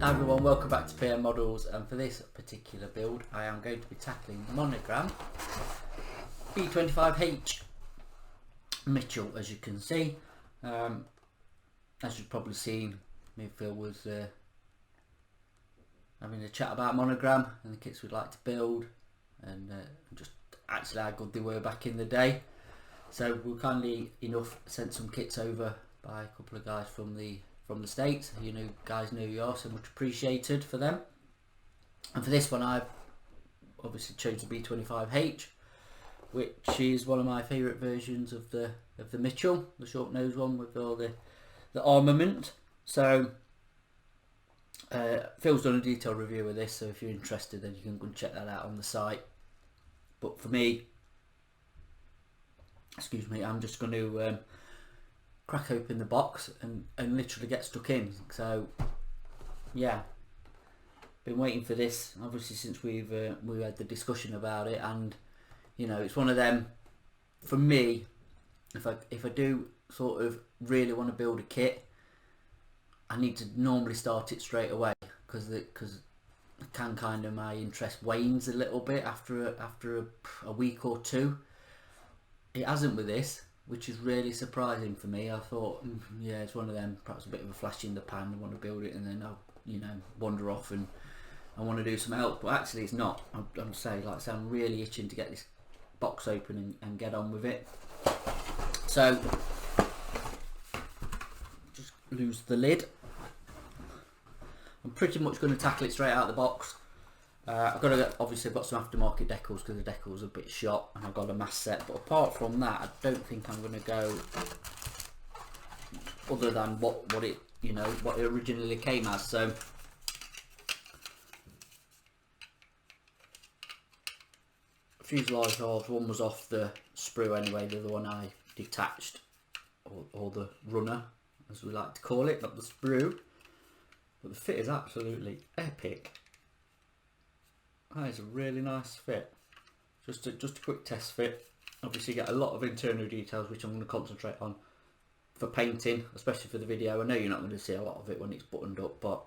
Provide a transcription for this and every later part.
Hi everyone, welcome back to PM Models, and for this particular build I am going to be tackling the Monogram B25H Mitchell. As you can see, as you've probably seen, me and Phil was having a chat about Monogram and the kits we'd like to build, and just actually how good they were back in the day. So we were kindly enough sent some kits over by a couple of guys from the States. You know, guys know you are, so much appreciated for them. And for this one I've obviously chose the B25H, which is one of my favourite versions of the Mitchell, the short nose one with all the armament. So Phil's done a detailed review of this, so if you're interested then you can go and check that out on the site. But for me, excuse me, I'm just going to crack open the box and literally get stuck in. So yeah, been waiting for this obviously since we had the discussion about it, and you know, it's one of them for me, if I do sort of really want to build a kit, I need to normally start it straight away, because kind of my interest wanes a little bit after a week or two. It hasn't with this, which is really surprising for me. I thought, yeah, it's one of them, perhaps a bit of a flash in the pan. I want to build it and then I'll, you know, wander off and I want to do some else. But actually it's not. I'm saying, like I say, I'm really itching to get this box open and get on with it. So, just lose the lid. I'm pretty much going to tackle it straight out of the box. Obviously I've got some aftermarket decals because the decals are a bit shot, and I've got a mass set, but apart from that I don't think I'm going to go other than what it, you know, what it originally came as. So fuselage halves, one was off the sprue anyway, the other one I detached, or the runner as we like to call it, not the sprue. But the fit is absolutely epic. That is a really nice fit. Just a quick test fit. Obviously you get a lot of internal details which I'm going to concentrate on for painting, especially for the video. I know you're not going to see a lot of it when it's buttoned up, but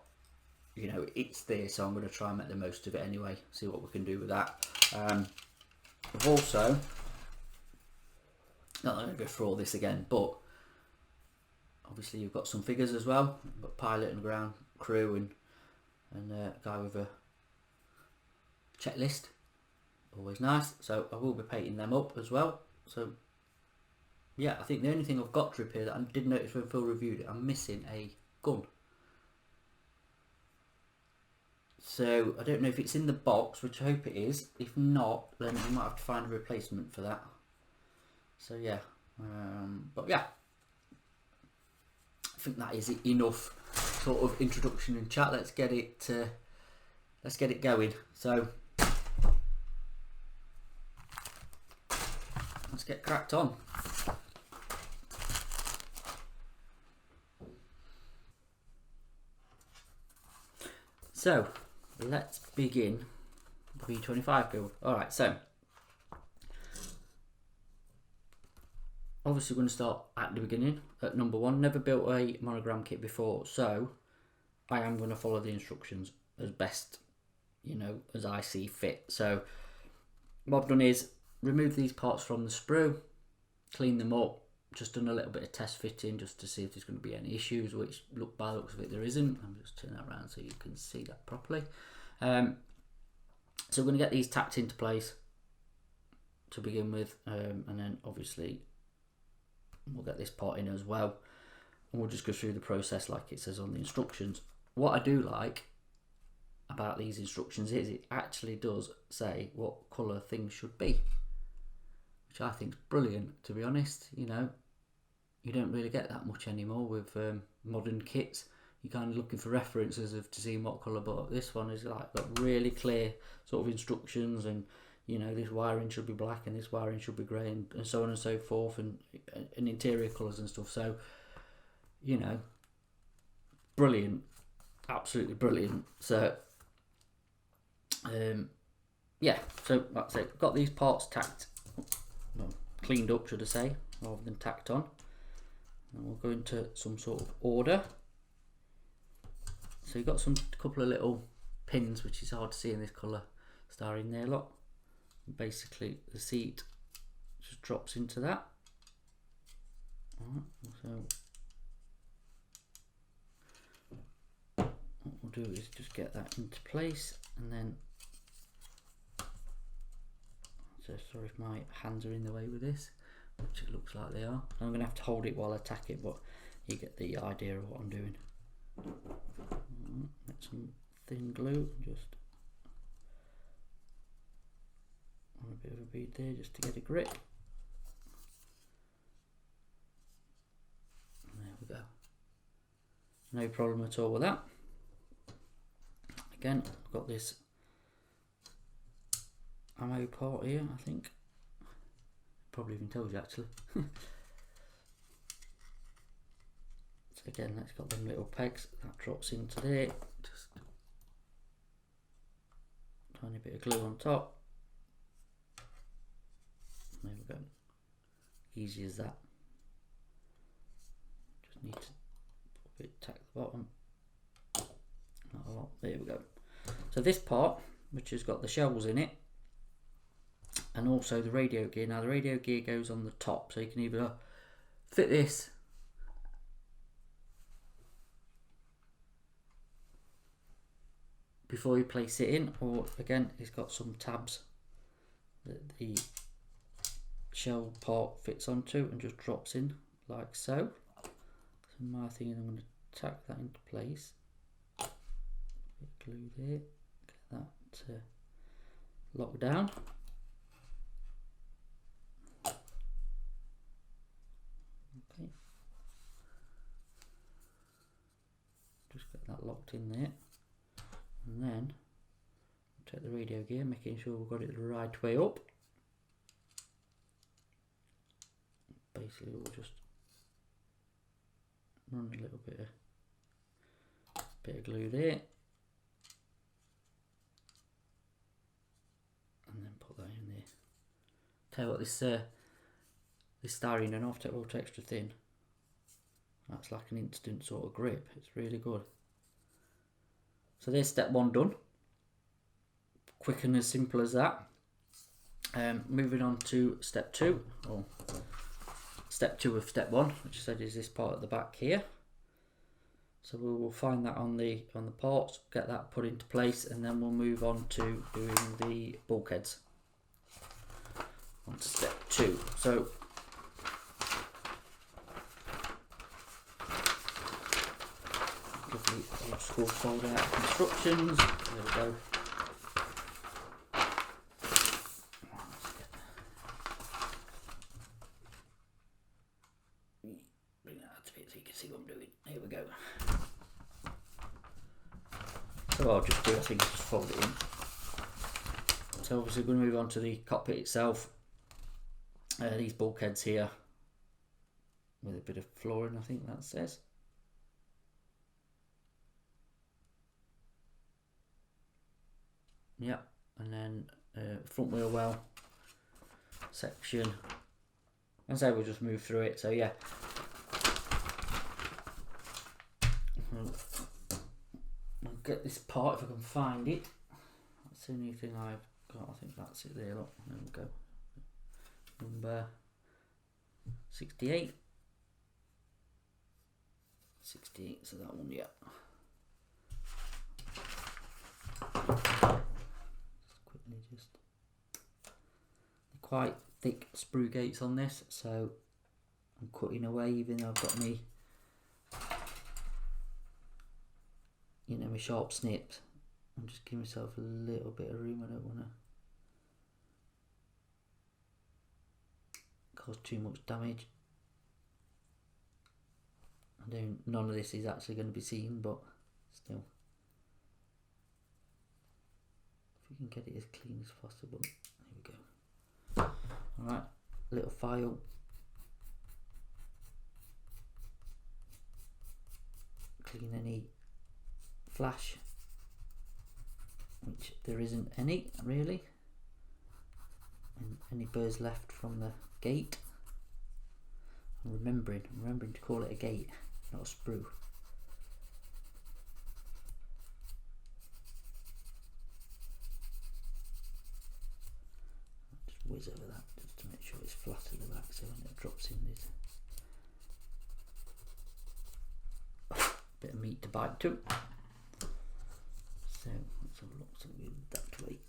you know, it's there, so I'm going to try and make the most of it anyway, see what we can do with that. I've also, not going to go through all this again, but obviously you've got some figures as well. You've got pilot and ground crew and a guy with a checklist, always nice. So I will be painting them up as well. So yeah, I think the only thing I've got to repair that I did notice when Phil reviewed it, I'm missing a gun. So I don't know if it's in the box, which I hope it is. If not, then I might have to find a replacement for that. So yeah, but yeah, I think that is enough sort of introduction and chat. Let's get it going. So let's get cracked on. So let's begin the B25 build. Alright, so obviously we're going to start at the beginning, at number one. Never built a Monogram kit before, so I am going to follow the instructions as best, you know, as I see fit. So what I've done is remove these parts from the sprue, clean them up, just done a little bit of test fitting just to see if there's going to be any issues, which by the looks of it there isn't. I'm just turning that around so you can see that properly. So we're going to get these tacked into place to begin with, and then obviously we'll get this part in as well, and we'll just go through the process like it says on the instructions. What I do like about these instructions is it actually does say what colour things should be, which I think is brilliant, to be honest. You know, you don't really get that much anymore with modern kits. You're kind of looking for references to seeing what colour, but this one is like got really clear sort of instructions, and you know, this wiring should be black and this wiring should be grey, and so on and so forth, and interior colours and stuff. So, you know, brilliant, absolutely brilliant. So yeah, so that's it. Got these parts tacked, well, cleaned up should I say, rather than tacked on, and we'll go into some sort of order. So you've got some couple of little pins, which is hard to see in this colour styrene there, look. Basically the seat just drops into that. Alright, so what we'll do is just get that into place, and then, so sorry if my hands are in the way with this, which it looks like they are. I'm going to have to hold it while I tack it, but you get the idea of what I'm doing. Get some thin glue, just on a bit of a bead there just to get a grip. And there we go. No problem at all with that. Again, I've got this ammo part here, I think. Probably even told you actually. So again, that's got them little pegs that drops into there. Just tiny bit of glue on top. There we go. Easy as that. Just need to put a bit tack the bottom. Not a lot. There we go. So this part, which has got the shells in it, and also the radio gear. Now the radio gear goes on the top, so you can either fit this before you place it in, or again it's got some tabs that the shell part fits onto and just drops in like so. So my thing is I'm going to tack that into place. Glue there, get that locked down. Okay, just get that locked in there, and then take the radio gear, making sure we've got it the right way up. Basically we'll just run a little bit of glue there, and then put that in there. Tell you what, this styrene and off-take will extra thin. That's like an instant sort of grip. It's really good. So there's step one done. Quick and as simple as that. Moving on to step two, or step two of step one, which I said is this part at the back here. So we will find that on the parts, get that put into place, and then we'll move on to doing the bulkheads. On to step two. So lovely old school fold out instructions. There we go. Bring that out a bit so you can see what I'm doing. Here we go. So what I'll just do, I think, is just fold it in. So obviously we're going to move on to the cockpit itself. These bulkheads here with a bit of flooring, I think that says. Yeah, and then front wheel well section. And so we'll just move through it. So yeah, I'll get this part if I can find it. That's the only thing I've got. I think that's it there. Look, there we go. Number 68. 68. So that one, yeah. Just quite thick sprue gates on this, so I'm cutting away even though I've got me, you know, my sharp snips. I'm just giving myself a little bit of room. I don't want to cause too much damage. None of this is actually going to be seen, but still. We can get it as clean as possible. There we go. Alright, little file. Clean any flash, which there isn't any really, and any burrs left from the gate. I'm remembering to call it a gate, not a sprue. drops in this. Bit of meat to bite too. So let's have a look, so we'll move that way.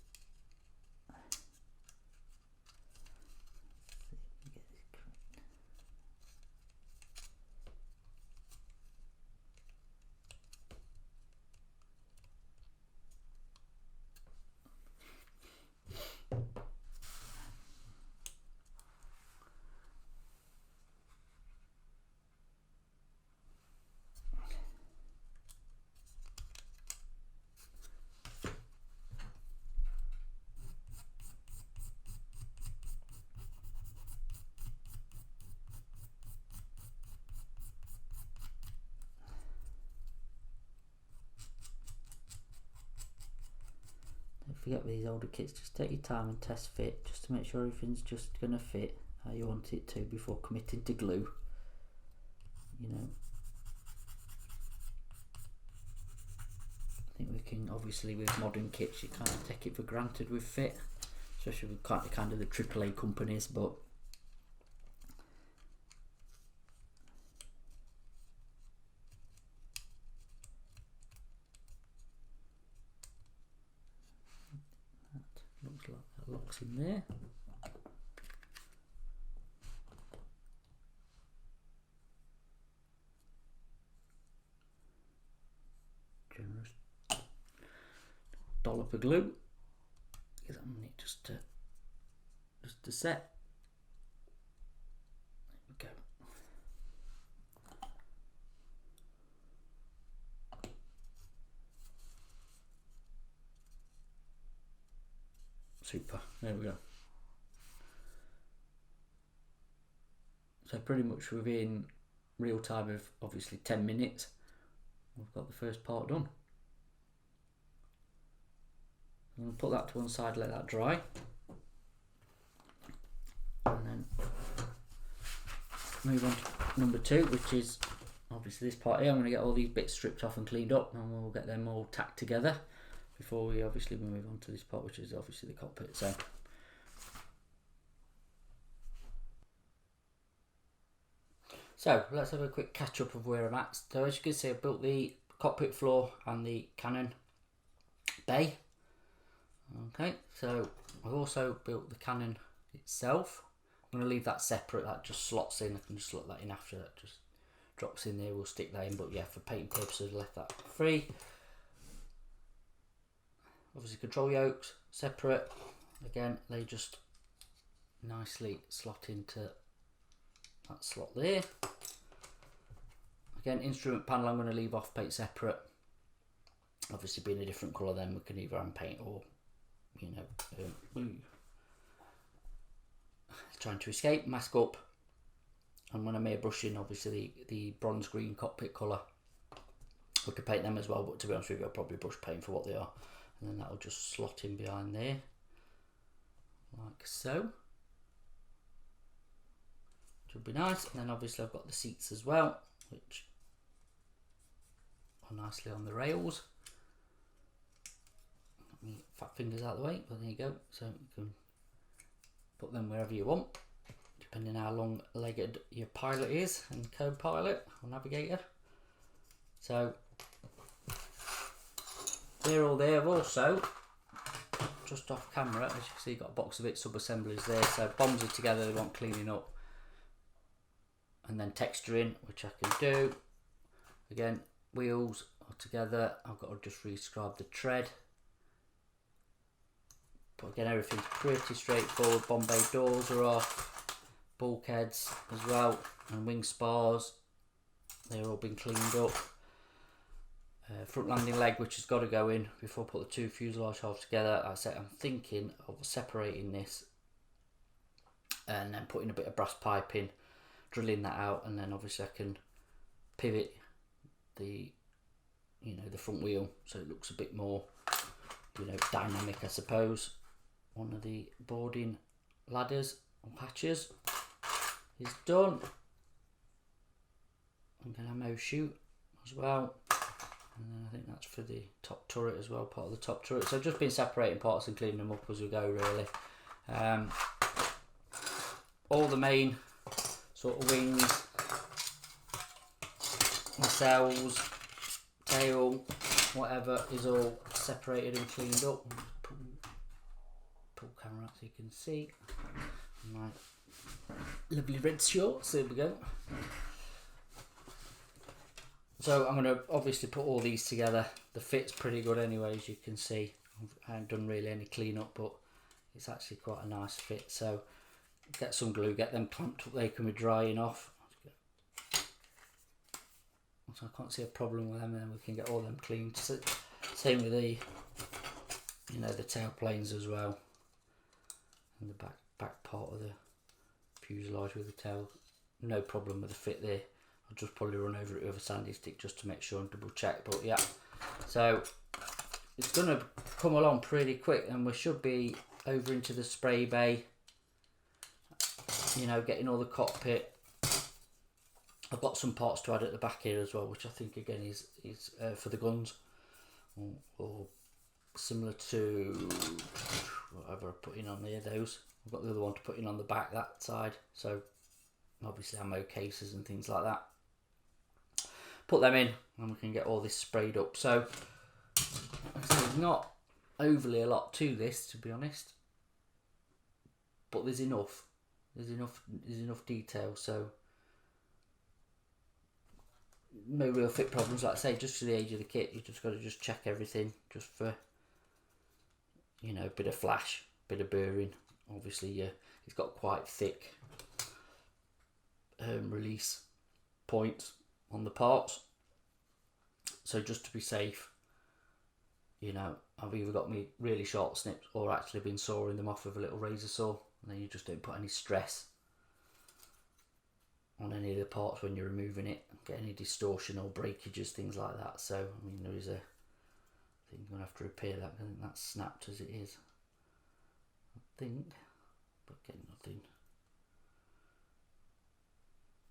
Forget with these older kits, just take your time and test fit, just to make sure everything's just going to fit how you want it to before committing to glue. You know, I think we can, obviously with modern kits you kind of take it for granted with fit, especially with kind of the AAA companies, but looks like that locks in there. Generous dollop of glue, because I'm going to just to set. There we go. Super, there we go. So pretty much within real time of obviously 10 minutes, we've got the first part done. I'm going to put that to one side, let that dry. And then move on to number 2, which is obviously this part here. I'm going to get all these bits stripped off and cleaned up, and we'll get them all tacked together before we obviously move on to this part, which is obviously the cockpit. So let's have a quick catch up of where I'm at. So as you can see, I've built the cockpit floor and the cannon bay. Okay, so I've also built the cannon itself. I'm going to leave that separate, that just slots in. I can just slot that in after, that just drops in there, we'll stick that in, but yeah, for painting purposes I left that free. Obviously control yokes separate, again they just nicely slot into that slot there. Again, instrument panel I'm going to leave off paint separate, obviously being a different colour, then we can either hand paint or, you know, trying to escape, mask up. And when I'm airbrushing, obviously the bronze green cockpit colour, we could paint them as well, but to be honest with you, I'll probably brush paint for what they are. And then that'll just slot in behind there, like so. Which would be nice. And then obviously I've got the seats as well, which are nicely on the rails. Got me fat fingers out of the way, but there you go. So you can put them wherever you want, depending how long-legged your pilot is, and co-pilot or navigator. So they're all there. I've also, just off camera, as you can see, got a box of sub-assemblies there. So bombs are together, they want cleaning up. And then texturing, which I can do. Again, wheels are together. I've got to just rescribe the tread. But again, everything's pretty straightforward. Bombay doors are off. Bulkheads as well. And wing spars. They're all been cleaned up. Front landing leg, which has got to go in before I put the two fuselage halves together. Like I said, I'm thinking of separating this and then putting a bit of brass pipe in, drilling that out, and then obviously I can pivot the, you know, the front wheel so it looks a bit more, you know, dynamic, I suppose. One of the boarding ladders or hatches is done. I'm going to ammo shoot as well. And then I think that's for the top turret as well, part of the top turret. So I've just been separating parts and cleaning them up as we go, really. All the main sort of wings, nacelles, tail, whatever is all separated and cleaned up. Pull camera up so you can see my lovely red shorts. There we go. So I'm going to obviously put all these together. The fit's pretty good anyway, as you can see. I haven't done really any clean up, but it's actually quite a nice fit. So get some glue, get them clamped up, they can be drying off. So I can't see a problem with them, and then we can get all them cleaned. Same with the, you know, the tail planes as well. And the back part of the fuselage with the tail. No problem with the fit there. I'll just probably run over it with a sandy stick just to make sure and double check. But yeah, so it's going to come along pretty quick, and we should be over into the spray bay, you know, getting all the cockpit. I've got some parts to add at the back here as well, which I think again is for the guns, or similar to whatever I put in on there. Those I've got the other one to put in on the back, that side. So obviously ammo cases and things like that. Put them in and we can get all this sprayed up. So there's not overly a lot to this, to be honest, but there's enough. There's enough detail. So no real fit problems. Like I say, just for the age of the kit, you just got to just check everything, just for, you know, a bit of flash, bit of burring. Obviously, it's got quite thick release points on the parts, so just to be safe, you know, I've either got me really short snips or actually been sawing them off with a little razor saw, and then you just don't put any stress on any of the parts when you're removing it, get any distortion or breakages, things like that. So I mean, there is a, I think I'm going to have to repair that. I think that's snapped as it is, I think, but again,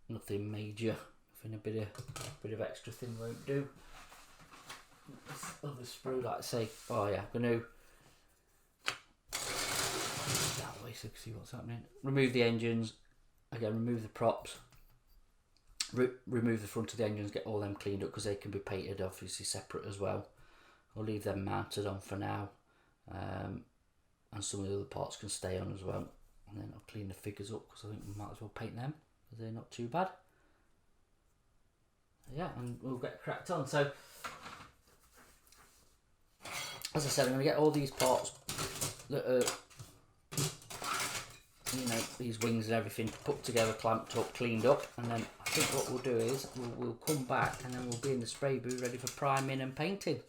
nothing major. Nothing a bit of extra thing won't do. This other sprue, like I say, oh yeah, I'm going to that way so you can see what's happening. Remove the engines, again remove the props, remove the front of the engines, get all them cleaned up because they can be painted obviously separate as well. I'll leave them mounted on for now, and some of the other parts can stay on as well, and then I'll clean the figures up because I think we might as well paint them because they're not too bad. Yeah, and we'll get cracked on. So as I said, I'm going to get all these parts that are, you know, these wings and everything put together, clamped up, cleaned up, and then I think what we'll do is we'll come back and then we'll be in the spray booth ready for priming and painting.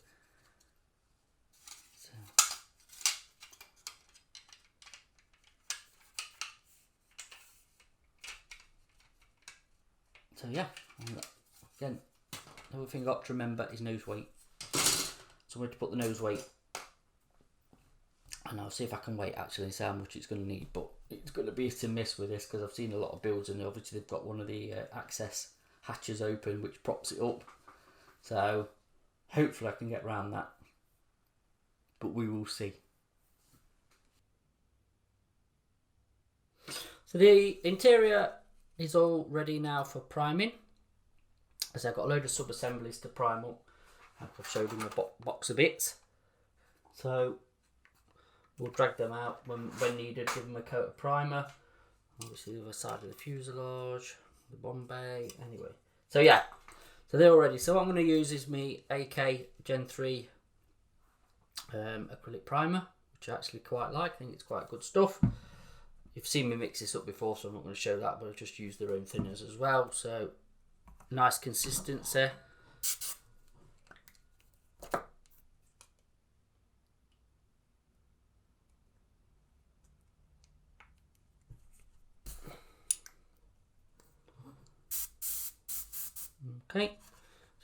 So yeah, again, another thing I've got to remember is nose weight. So I'm going to put the nose weight, and I'll see if I can wait actually and see how much it's going to need, but it's going to be hit and miss with this because I've seen a lot of builds and obviously they've got one of the access hatches open which props it up, so hopefully I can get around that, but we will see. So the interior is all ready now for priming, as I've got a load of sub-assemblies to prime up. I've showed you my box of bits, so we'll drag them out when needed, give them a coat of primer. Obviously the other side of the fuselage, the bomb bay, anyway. So yeah, so they're all ready. So what I'm going to use is my AK Gen 3 acrylic primer, which I actually quite like. I think it's quite good stuff. You've seen me mix this up before, so I'm not going to show that, but I've just used their own thinners as well. So nice consistency. Okay,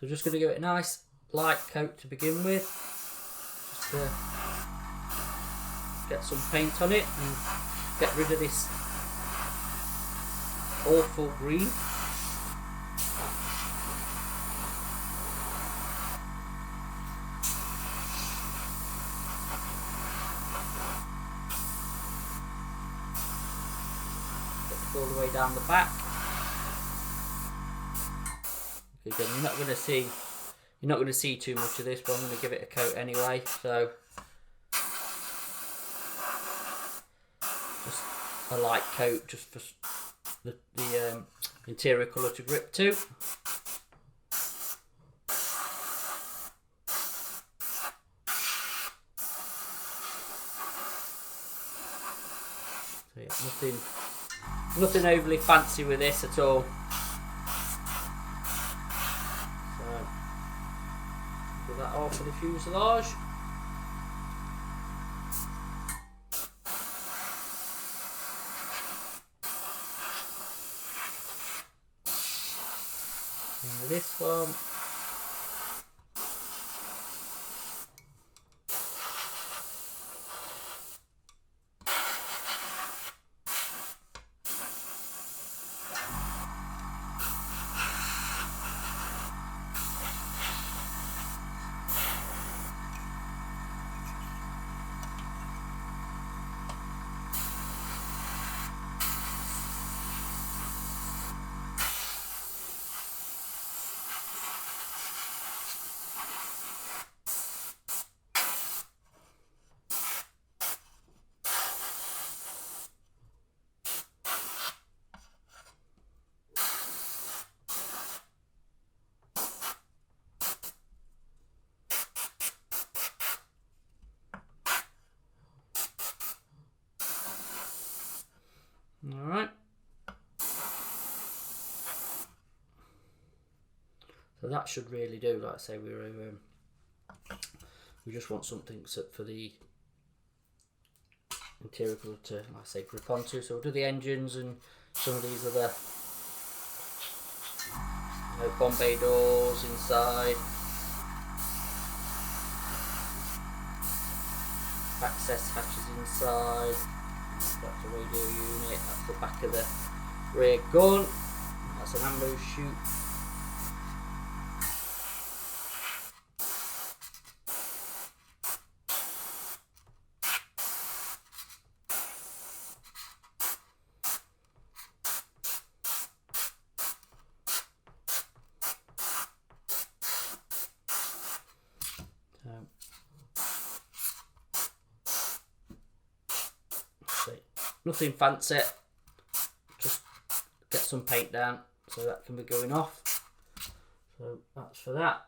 so just going to give it a nice light coat to begin with, just to get some paint on it and get rid of this awful green. Get all the way down the back. Again, you're not going to see too much of this, but I'm going to give it a coat anyway. So just a light coat, just for the interior colour to grip to. So yeah, nothing overly fancy with this at all. So do that all for the fuselage. And with this one, alright. So that should really do. Like I say, we just want something for the interior colour to, like I say, grip onto. So we'll do the engines and some of these other, Bombay doors inside, access hatches inside. That's the radio unit. That's the back of the rear gun. That's an ammo chute. Nothing fancy, just get some paint down so that can be going off. So that's for that.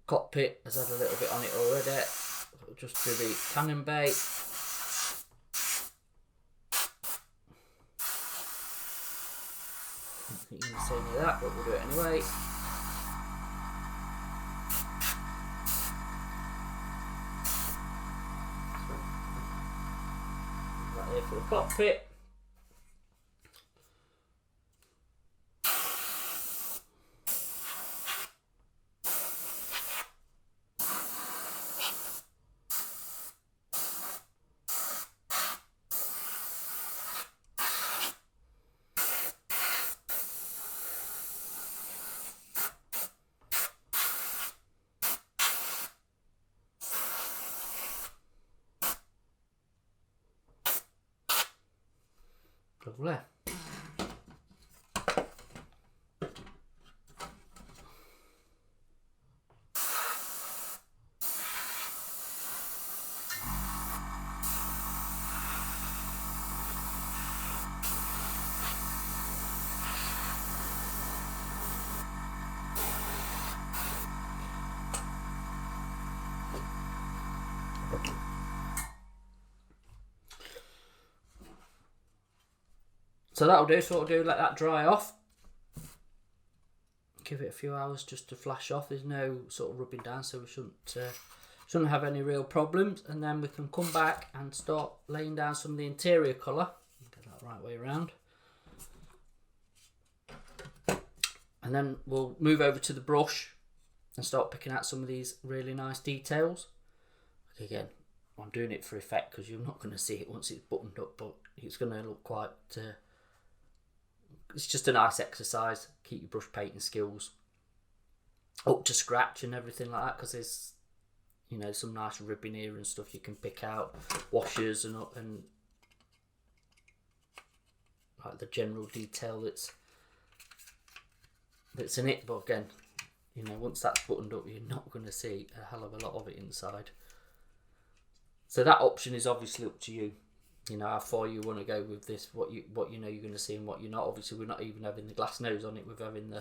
Cockpit has had a little bit on it already. So just do the cannon bay. I don't think you can see any of that, but we'll do it anyway. There for the cockpit. Lovely. So that'll do. So what I'll do, let that dry off. Give it a few hours just to flash off. There's no sort of rubbing down, so we shouldn't have any real problems. And then we can come back and start laying down some of the interior colour. Get that right way around. And then we'll move over to the brush and start picking out some of these really nice details. Again, I'm doing it for effect because you're not going to see it once it's buttoned up, but it's going to look quite... it's just a nice exercise. Keep your brush painting skills up to scratch and everything like that, because there's, some nice ribbing here and stuff you can pick out, washers and like the general detail that's that's in it, but again, you know, once that's buttoned up, you're not going to see a hell of a lot of it inside. So that option is obviously up to you. You know, how far you want to go with this, what you know you're going to see and what you're not. Obviously, we're not even having the glass nose on it. We're having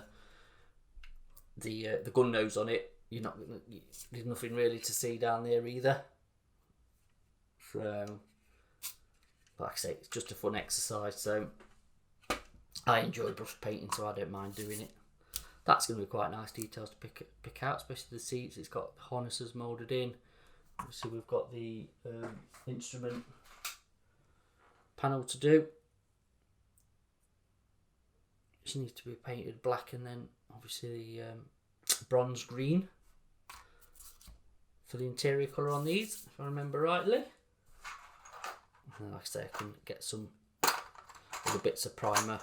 the gun nose on it. There's nothing really to see down there either. So, like I say, it's just a fun exercise. So, I enjoy brush painting, so I don't mind doing it. That's going to be quite nice details to pick out, especially the seats. It's got harnesses moulded in. Obviously, we've got the instrument panel to do. Which needs to be painted black, and then obviously the bronze green for the interior colour on these, if I remember rightly. And like I say, I can get some other bits of primer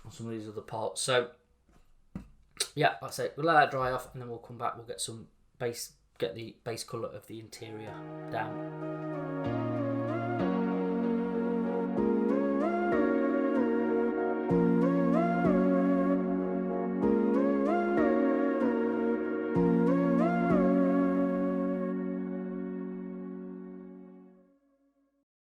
on some of these other parts. So yeah, like I say, we'll let that dry off, and then we'll come back. We'll get the base colour of the interior down.